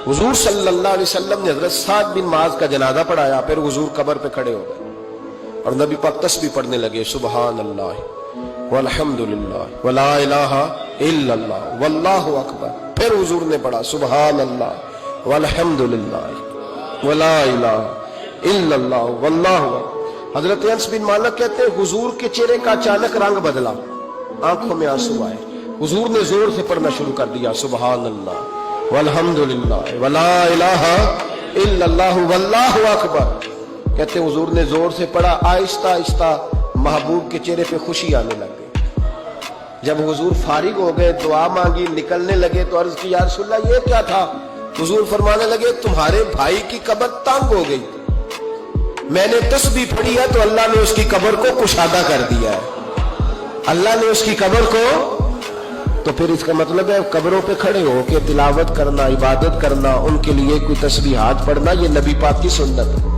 حضور صلی اللہ علیہ وسلم نے حضرت سعد بن معاذ کا جنازہ پڑھایا، پھر حضور قبر پہ کھڑے ہو گئے اور نبی پاک تسبیح پڑھنے لگے، سبحان اللہ والحمد للہ ولا الہ الا اللہ واللہ اکبر۔ پھر حضور نے پڑھا سبحان اللہ والحمد للہ ولا الہ الا اللہ واللہ اکبر۔ حضرت انس بن مالک کہتے ہیں حضور کے چہرے کا اچانک رنگ بدلا، آنکھوں میں آنسو آئے، حضور نے زور سے پڑھنا شروع کر دیا سبحان اللہ والحمد للہ ولا الہ الا اللہ واللہ اکبر۔ کہتے ہیں حضور نے زور سے پڑھا، آہستہ آہستہ محبوب کے چہرے پہ خوشی آنے لگ گئی۔ جب حضور فارغ ہو گئے، دعا مانگی، نکلنے لگے تو عرض کی یا رسول اللہ یہ کیا تھا؟ حضور فرمانے لگے تمہارے بھائی کی قبر تنگ ہو گئی، میں نے تسبیح پڑھی ہے تو اللہ نے اس کی قبر کو کشادہ کر دیا ہے، اللہ نے اس کی قبر کو۔ تو پھر اس کا مطلب ہے قبروں پہ کھڑے ہو کے تلاوت کرنا، عبادت کرنا، ان کے لیے کوئی تسبیحات پڑھنا، یہ نبی پاک کی سنت ہے۔